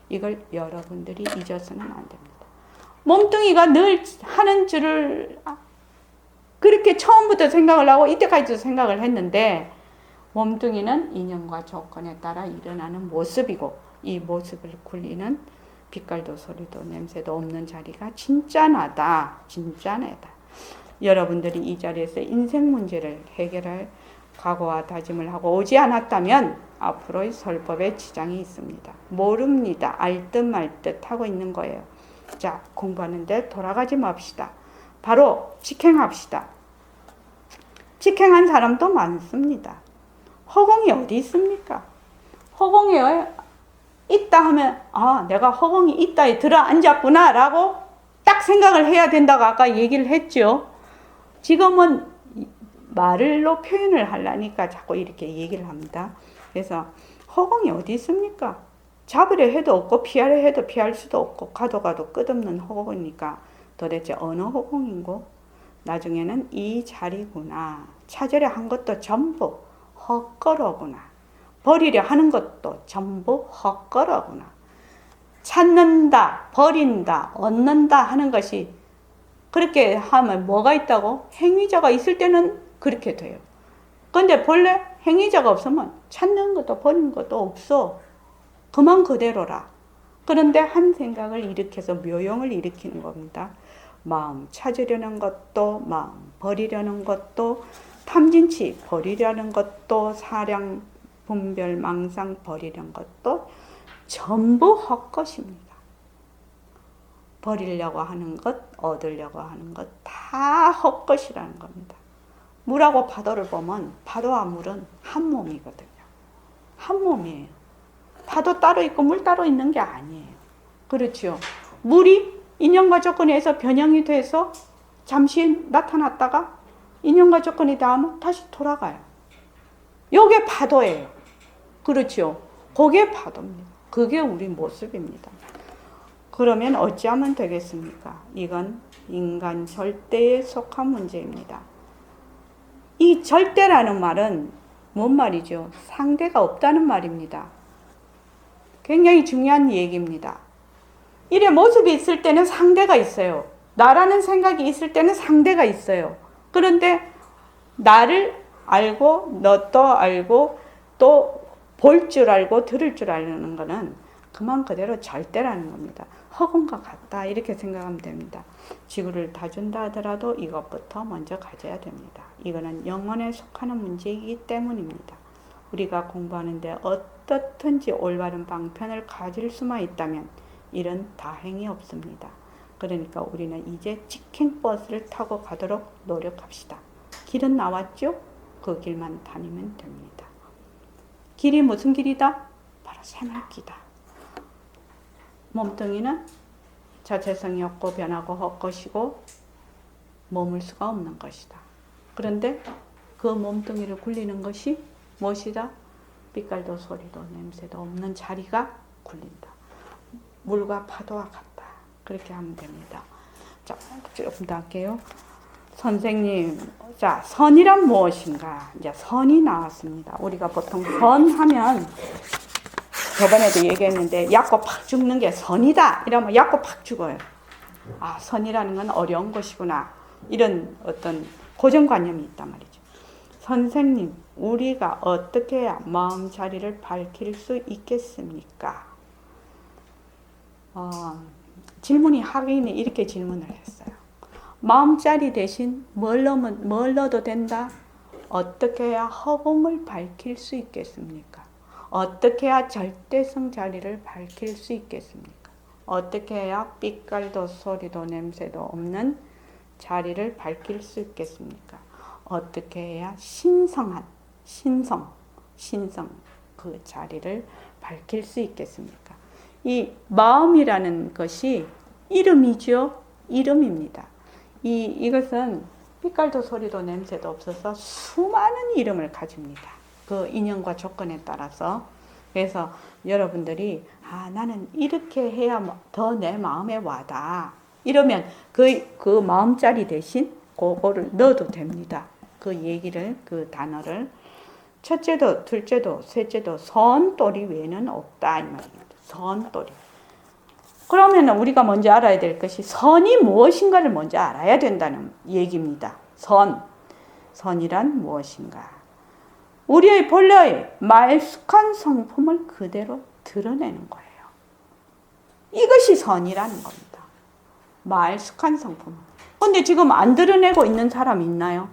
이걸 여러분들이 잊어서는 안 됩니다. 몸뚱이가 늘 하는 줄을 그렇게 처음부터 생각을 하고 이때까지도 생각을 했는데 몸뚱이는 인연과 조건에 따라 일어나는 모습이고 이 모습을 굴리는 빛깔도 소리도 냄새도 없는 자리가 진짜 나다. 진짜 나다. 여러분들이 이 자리에서 인생 문제를 해결할 각오와 다짐을 하고 오지 않았다면 앞으로의 설법에 지장이 있습니다. 모릅니다. 알듯 말듯 하고 있는 거예요. 자, 공부하는데 돌아가지 맙시다. 바로 직행합시다. 직행한 사람도 많습니다. 허공이 어디 있습니까? 허공이 있다 하면 내가 허공이 있다에 들어 앉았구나 라고 딱 생각을 해야 된다고 아까 얘기를 했죠. 지금은 말로 표현을 하려니까 자꾸 이렇게 얘기를 합니다. 그래서 허공이 어디 있습니까? 잡으려 해도 없고 피하려 해도 피할 수도 없고 가도 끝없는 허공이니까 도대체 어느 허공인고? 나중에는 이 자리구나. 찾으려 한 것도 전부 헛걸어구나. 버리려 하는 것도 전부 헛걸어구나. 찾는다, 버린다, 얻는다 하는 것이 그렇게 하면 뭐가 있다고? 행위자가 있을 때는 그렇게 돼요. 근데 본래 행위자가 없으면 찾는 것도 버리는 것도 없어. 그만 그대로라. 그런데 한 생각을 일으켜서 묘용을 일으키는 겁니다. 마음 찾으려는 것도, 마음 버리려는 것도, 탐진치 버리려는 것도, 사량, 분별, 망상 버리려는 것도 전부 헛것입니다. 버리려고 하는 것, 얻으려고 하는 것 다 헛것이라는 겁니다. 물하고 파도를 보면 파도와 물은 한 몸이거든요. 한 몸이에요. 파도 따로 있고 물 따로 있는 게 아니에요. 그렇죠. 물이 인연과 조건에 의해서 변형이 돼서 잠시 나타났다가 인연과 조건이 닿으면 다시 돌아가요. 요게 파도예요. 그렇죠. 그게 파도입니다. 그게 우리 모습입니다. 그러면 어찌하면 되겠습니까? 이건 인간 절대에 속한 문제입니다. 이 절대라는 말은 뭔 말이죠? 상대가 없다는 말입니다. 굉장히 중요한 얘기입니다. 이래 모습이 있을 때는 상대가 있어요. 나라는 생각이 있을 때는 상대가 있어요. 그런데 나를 알고 너도 알고 또 볼 줄 알고 들을 줄 아는 거는 그만 그대로 절대라는 겁니다. 허공과 같다 이렇게 생각하면 됩니다. 지구를 다 준다 하더라도 이것부터 먼저 가져야 됩니다. 이거는 영혼에 속하는 문제이기 때문입니다. 우리가 공부하는데 어떻든지 올바른 방편을 가질 수만 있다면 이런 다행이 없습니다. 그러니까 우리는 이제 직행버스를 타고 가도록 노력합시다. 길은 나왔죠? 그 길만 다니면 됩니다. 길이 무슨 길이다? 바로 새말기다. 몸뚱이는 자체성이 없고 변하고 헛것이고 머물 수가 없는 것이다. 그런데 그 몸뚱이를 굴리는 것이 무엇이다? 빛깔도 소리도 냄새도 없는 자리가 굴린다. 물과 파도와 같다. 그렇게 하면 됩니다. 자, 조금 더 할게요. 선생님, 자, 선이란 무엇인가? 이제 선이 나왔습니다. 우리가 보통 선 하면 저번에도 얘기했는데 얕고 팍 죽는 게 선이다. 이러면 얕고 팍 죽어요. 아, 선이라는 건 어려운 것이구나. 이런 어떤 고정관념이 있단 말이죠. 선생님, 우리가 어떻게 해야 마음 자리를 밝힐 수 있겠습니까? 질문이 하객인이 이렇게 질문을 했어요. 마음자리 대신 뭘 넣어도 된다? 어떻게 해야 허공을 밝힐 수 있겠습니까? 어떻게 해야 절대성 자리를 밝힐 수 있겠습니까? 어떻게 해야 빛깔도 소리도 냄새도 없는 자리를 밝힐 수 있겠습니까? 어떻게 해야 신성 그 자리를 밝힐 수 있겠습니까? 이 마음이라는 것이 이름이죠. 이름입니다. 이것은 빛깔도 소리도 냄새도 없어서 수많은 이름을 가집니다. 그 인연과 조건에 따라서. 그래서 여러분들이 나는 이렇게 해야 더 내 마음에 와다. 이러면 그 마음자리 대신 그거를 넣어도 됩니다. 그 얘기를, 그 단어를. 첫째도, 둘째도, 셋째도 선돌이 외에는 없다. 이 말입니다. 선돌이. 그러면 우리가 먼저 알아야 될 것이 선이 무엇인가를 먼저 알아야 된다는 얘기입니다. 선이란 무엇인가? 우리의 본래의 말쑥한 성품을 그대로 드러내는 거예요. 이것이 선이라는 겁니다. 말쑥한 성품. 근데 지금 안 드러내고 있는 사람 있나요?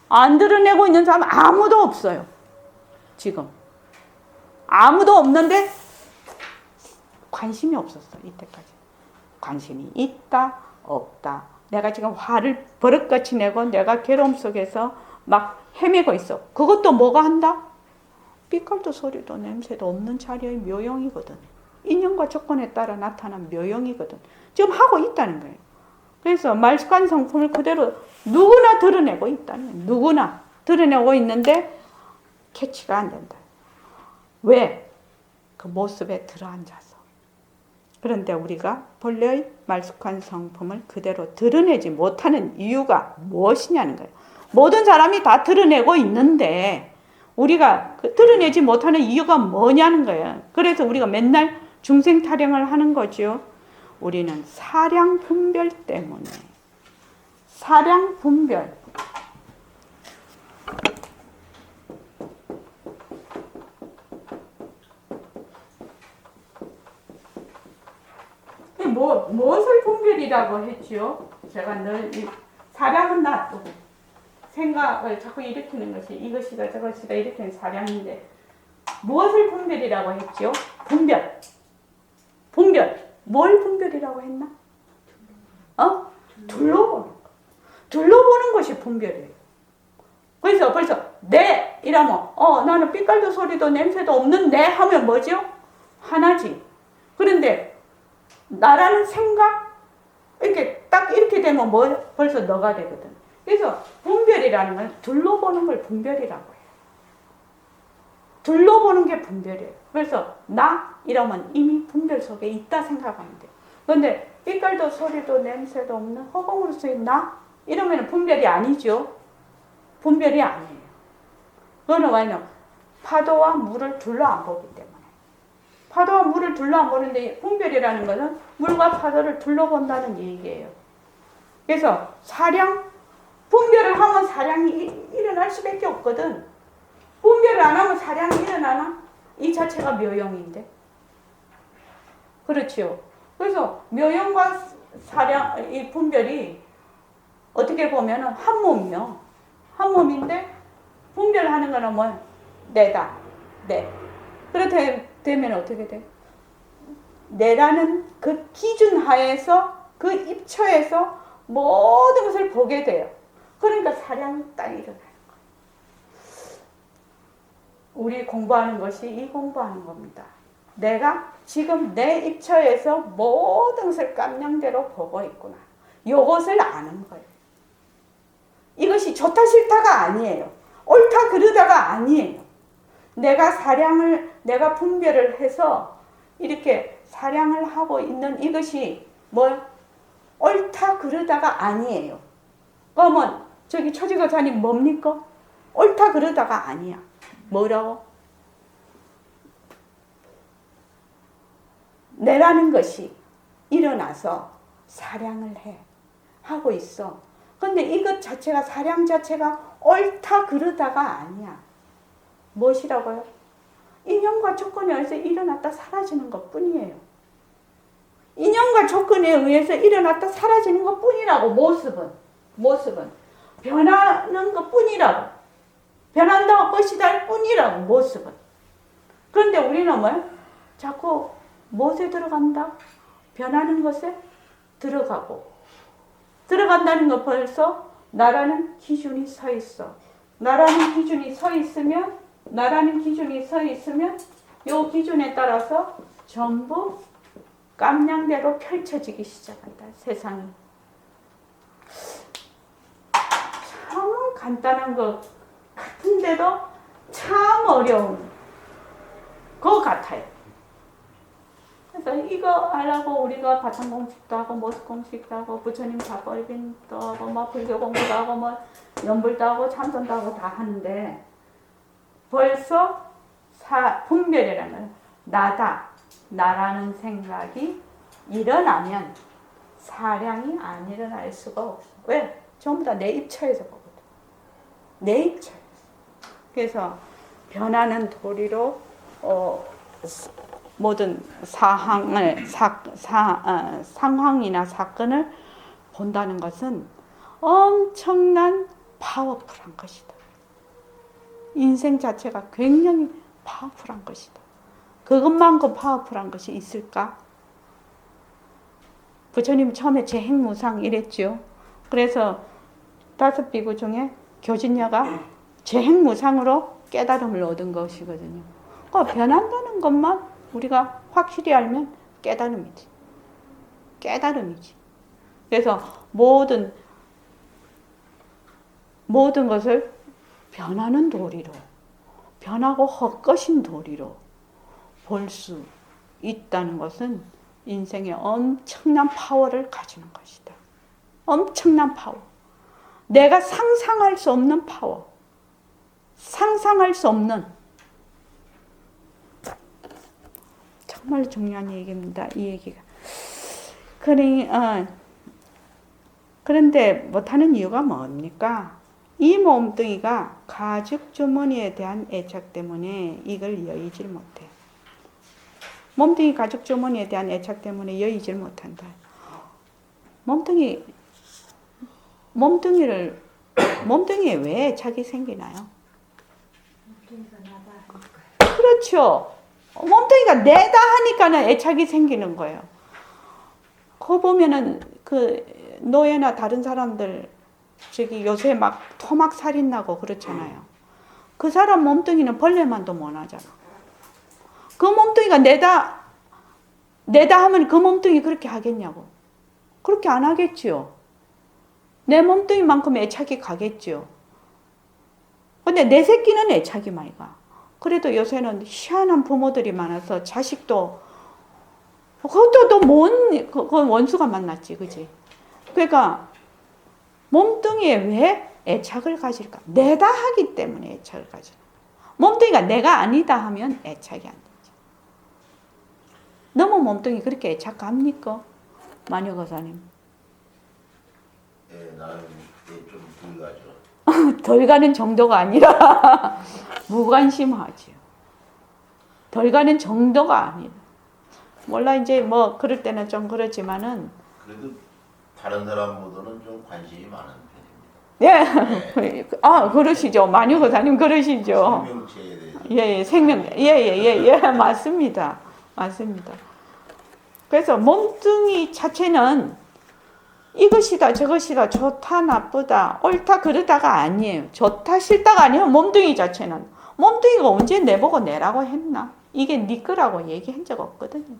안 드러내고 있는 사람 아무도 없어요. 지금. 아무도 없는데 관심이 없었어, 이때까지. 관심이 있다, 없다. 내가 지금 화를 버릇같이 내고 내가 괴로움 속에서 막 헤매고 있어. 그것도 뭐가 한다? 빛깔도 소리도 냄새도 없는 자리의 묘용이거든. 인연과 조건에 따라 나타난 묘용이거든. 지금 하고 있다는 거예요. 그래서 말쑥한 성품을 그대로 누구나 드러내고 있다는 거예요. 누구나 드러내고 있는데 캐치가 안 된다. 왜? 그 모습에 들어앉아서. 그런데 우리가 본래의 말쑥한 성품을 그대로 드러내지 못하는 이유가 무엇이냐는 거예요. 모든 사람이 다 드러내고 있는데 우리가 드러내지 못하는 이유가 뭐냐는 거예요. 그래서 우리가 맨날 중생 타령을 하는 거죠. 우리는 사량 분별 때문에. 사량 분별. 무엇을 분별이라고 했지요? 제가 늘 사량은 놔두고 생각을 자꾸 일으키는 것이 이것이다 저것이다 일으키는 사량인데 무엇을 분별이라고 했지요? 분별. 분별. 뭘 분별이라고 했나? 둘러보는 거. 둘러보는 것이 분별이에요. 그래서 벌써 내 이라면 나는 빛깔도 소리도 냄새도 없는 내 하면 뭐죠? 하나지. 그런데 나라는 생각 이렇게 딱 이렇게 되면 벌써 너가 되거든. 그래서 분별이라는 건 둘러보는 걸 분별이라고 해요. 둘러보는 게 분별이에요. 그래서 나 이러면 이미 분별 속에 있다 생각하면 돼요. 그런데 빛깔도 소리도 냄새도 없는 허공으로서의 나 이러면 분별이 아니죠. 분별이 아니에요. 그거는 왜냐면 파도와 물을 둘러 안 보기 때문에. 파도와 물을 둘러 안 보는데 분별이라는 것은 물과 파도를 둘러본다는 얘기예요. 그래서 사량, 분별을 하면 사량이 일어날 수밖에 없거든. 분별을 안 하면 사량이 일어나나? 이 자체가 묘용인데. 그렇지요. 그래서 묘용과 사량, 이 분별이 어떻게 보면은 한 몸이요. 한 몸인데 분별하는 거는 뭐 내다, 내. 그렇게 되면 어떻게 돼? 내라는 그 기준 하에서 그 입처에서 모든 것을 보게 돼요. 그러니까 사량이 딱 일어나는 거예요. 우리 공부하는 것이 이 공부하는 겁니다. 내가 지금 내 입처에서 모든 것을 깜냥대로 보고 있구나. 이것을 아는 거예요. 이것이 좋다 싫다가 아니에요. 옳다 그르다가 아니에요. 내가 분별을 해서 이렇게 사량을 하고 있는 이것이 뭐 옳다 그르다가 아니에요. 그러면 저기 처지거사님 뭡니까? 옳다 그르다가 아니야. 뭐라고? 내라는 것이 일어나서 사량을 하고 있어. 근데 이것 자체가 사량 자체가 옳다 그르다가 아니야. 무엇이라고요? 인연과 조건에 의해서 일어났다 사라지는 것 뿐이에요. 인연과 조건에 의해서 일어났다 사라지는 것 뿐이라고. 모습은 변하는 것 뿐이라고. 변한다고 것이다 할 뿐이라고. 모습은. 그런데 우리는 뭐 자꾸 무엇에 들어간다? 변하는 것에 들어간다는 것 벌써 나라는 기준이 서 있어. 나라는 기준이 서 있으면 이 기준에 따라서 전부 깜냥대로 펼쳐지기 시작한다. 세상이. 참 간단한 것 같은데도 참 어려운 것 같아요. 그래서 이거 하려고 우리가 바탕 공식도 하고 모습 공식도 하고 부처님 자벌빈도 하고 뭐 불교 공부도 하고 뭐 연불도 하고 참선도 하고 다 하는데 벌써 분별이라는 나라는 생각이 일어나면 사량이 안 일어날 수가 없어. 왜? 전부 다 내 입처에서 보거든. 내 입처에서. 그래서 변하는 도리로 모든 상황이나 사건을 본다는 것은 엄청난 파워풀한 것이다. 인생 자체가 굉장히 파워풀한 것이다. 그것만큼 파워풀한 것이 있을까? 부처님 처음에 재행무상 이랬죠. 그래서 5 비구 중에 교진녀가 재행무상으로 깨달음을 얻은 것이거든요. 변한다는 것만 우리가 확실히 알면 깨달음이지. 깨달음이지. 그래서 모든 것을 변하는 도리로, 변하고 헛것인 도리로 볼 수 있다는 것은 인생에 엄청난 파워를 가지는 것이다. 엄청난 파워. 내가 상상할 수 없는 파워. 상상할 수 없는 정말 중요한 얘기입니다. 이 얘기가. 그런데 못하는 이유가 뭡니까? 이 몸뚱이가 가죽 주머니에 대한 애착 때문에 이걸 여의질 못해. 몸뚱이 가죽 주머니에 대한 애착 때문에 여의질 못한다. 몸뚱이에 왜 애착이 생기나요? 그렇죠. 몸뚱이가 내다 하니까는 애착이 생기는 거예요. 그거 보면은 그 노예나 다른 사람들 요새 막 토막 살인 나고 그렇잖아요. 그 사람 몸뚱이는 벌레만도 못 하잖아. 그 몸뚱이가 내다 하면 그 몸뚱이 그렇게 하겠냐고. 그렇게 안 하겠지요. 내 몸뚱이만큼 애착이 가겠지요. 근데 내 새끼는 애착이 많이 가. 그래도 요새는 희한한 부모들이 많아서 자식도 그것도 그건 원수가 만났지, 그지? 그러니까 몸뚱이에 왜 애착을 가질까? 내다 하기 때문에 애착을 가지는 거야. 몸뚱이가 내가 아니다 하면 애착이 안 되죠. 너무 몸뚱이 그렇게 애착 갑니까? 마녀거사님. 네, 나는 좀 불가죠. 덜 가는 정도가 아니라 무관심하지요. 덜 가는 정도가 아니라. 몰라 이제 뭐 그럴 때는 좀 그렇지만은 그래도 다른 사람보다는 좀 관심이 많은 편입니다. 예, 그러시죠. 마녀거사님 그러시죠. 생명체에 대해서. 예, 생명, 예, 맞습니다. 그래서 몸뚱이 자체는 이것이다, 저것이다, 좋다, 나쁘다, 옳다, 그르다가 아니에요. 좋다, 싫다가 아니에요. 몸뚱이 자체는. 몸뚱이가 언제 내보고 내라고 했나? 이게 네 거라고 얘기한 적 없거든요.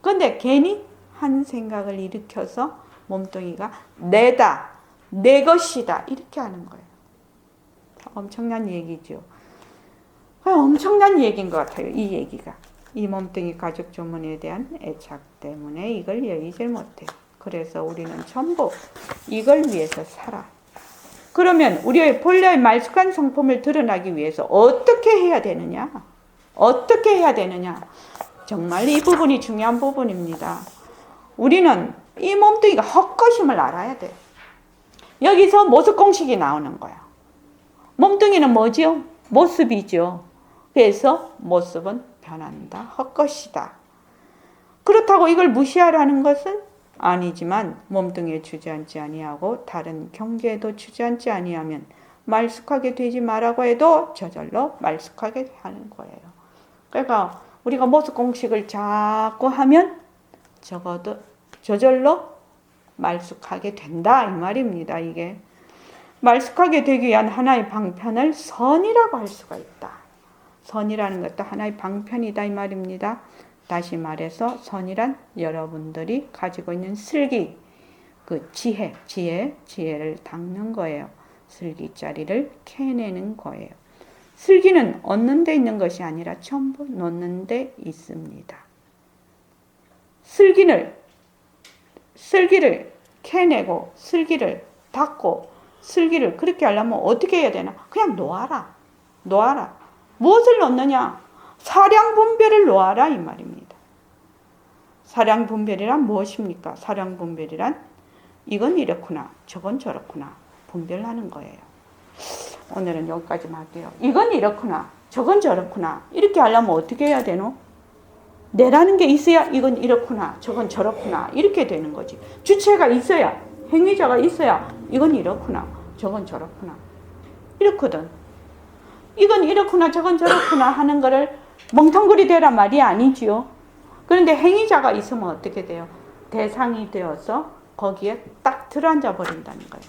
그런데 괜히 한 생각을 일으켜서 몸뚱이가 내다, 내 것이다 이렇게 하는 거예요. 엄청난 얘기죠. 엄청난 얘기인 것 같아요. 이 얘기가. 이 몸뚱이 가죽 주머니에 대한 애착 때문에 이걸 여의질 못해. 그래서 우리는 전부 이걸 위해서 살아. 그러면 우리의 본래의 말쑥한 성품을 드러나기 위해서 어떻게 해야 되느냐? 어떻게 해야 되느냐? 정말 이 부분이 중요한 부분입니다. 우리는 이 몸뚱이가 헛것임을 알아야 돼. 여기서 모습 공식이 나오는 거야. 몸뚱이는 뭐죠? 모습이죠. 그래서 모습은 변한다. 헛것이다. 그렇다고 이걸 무시하라는 것은 아니지만 몸뚱이에 주저앉지 아니하고 다른 경계에도 주저앉지 아니하면 말쑥하게 되지 말라고 해도 저절로 말쑥하게 하는 거예요. 그러니까 우리가 모습 공식을 자꾸 하면 적어도 저절로 말쑥하게 된다 이 말입니다. 이게 말쑥하게 되기 위한 하나의 방편을 선이라고 할 수가 있다. 선이라는 것도 하나의 방편이다 이 말입니다. 다시 말해서 선이란 여러분들이 가지고 있는 슬기, 그 지혜를 닦는 거예요. 슬기자리를 캐내는 거예요. 슬기는 얻는 데 있는 것이 아니라 전부 놓는 데 있습니다. 슬기를 캐내고 슬기를 닦고 슬기를 그렇게 하려면 어떻게 해야 되나? 그냥 놓아라. 무엇을 놓느냐? 사량분별을 놓아라 이 말입니다. 사량분별이란 무엇입니까? 사량분별이란 이건 이렇구나, 저건 저렇구나 분별하는 거예요. 오늘은 여기까지만 할게요. 이건 이렇구나, 저건 저렇구나 이렇게 하려면 어떻게 해야 되노? 내라는 게 있어야 이건 이렇구나, 저건 저렇구나 이렇게 되는 거지. 주체가 있어야, 행위자가 있어야 이건 이렇구나, 저건 저렇구나 이렇거든. 이건 이렇구나, 저건 저렇구나 하는 거를 멍텅구리 되란 말이 아니지요. 그런데 행위자가 있으면 어떻게 돼요? 대상이 되어서 거기에 딱 들어앉아 버린다는 거예요.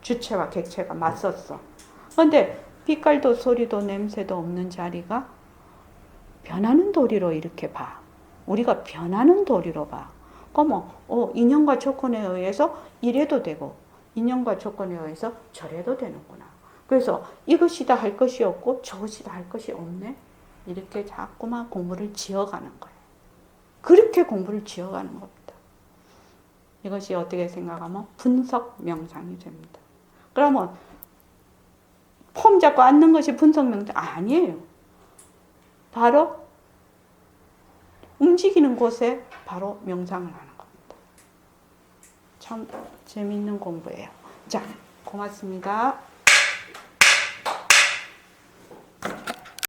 주체와 객체가 맞섰어. 그런데 빛깔도 소리도 냄새도 없는 자리가 변하는 도리로 이렇게 봐. 우리가 변하는 도리로 봐. 그러면 인연과 조건에 의해서 이래도 되고 인연과 조건에 의해서 저래도 되는구나. 그래서 이것이다 할 것이 없고 저것이다 할 것이 없네. 이렇게 자꾸만 공부를 지어가는 거예요. 그렇게 공부를 지어가는 겁니다. 이것이 어떻게 생각하면 분석 명상이 됩니다. 그러면 폼 잡고 앉는 것이 분석 명상 아니에요. 바로 움직이는 곳에 바로 명상을 하는 겁니다. 참 재미있는 공부예요. 자, 고맙습니다.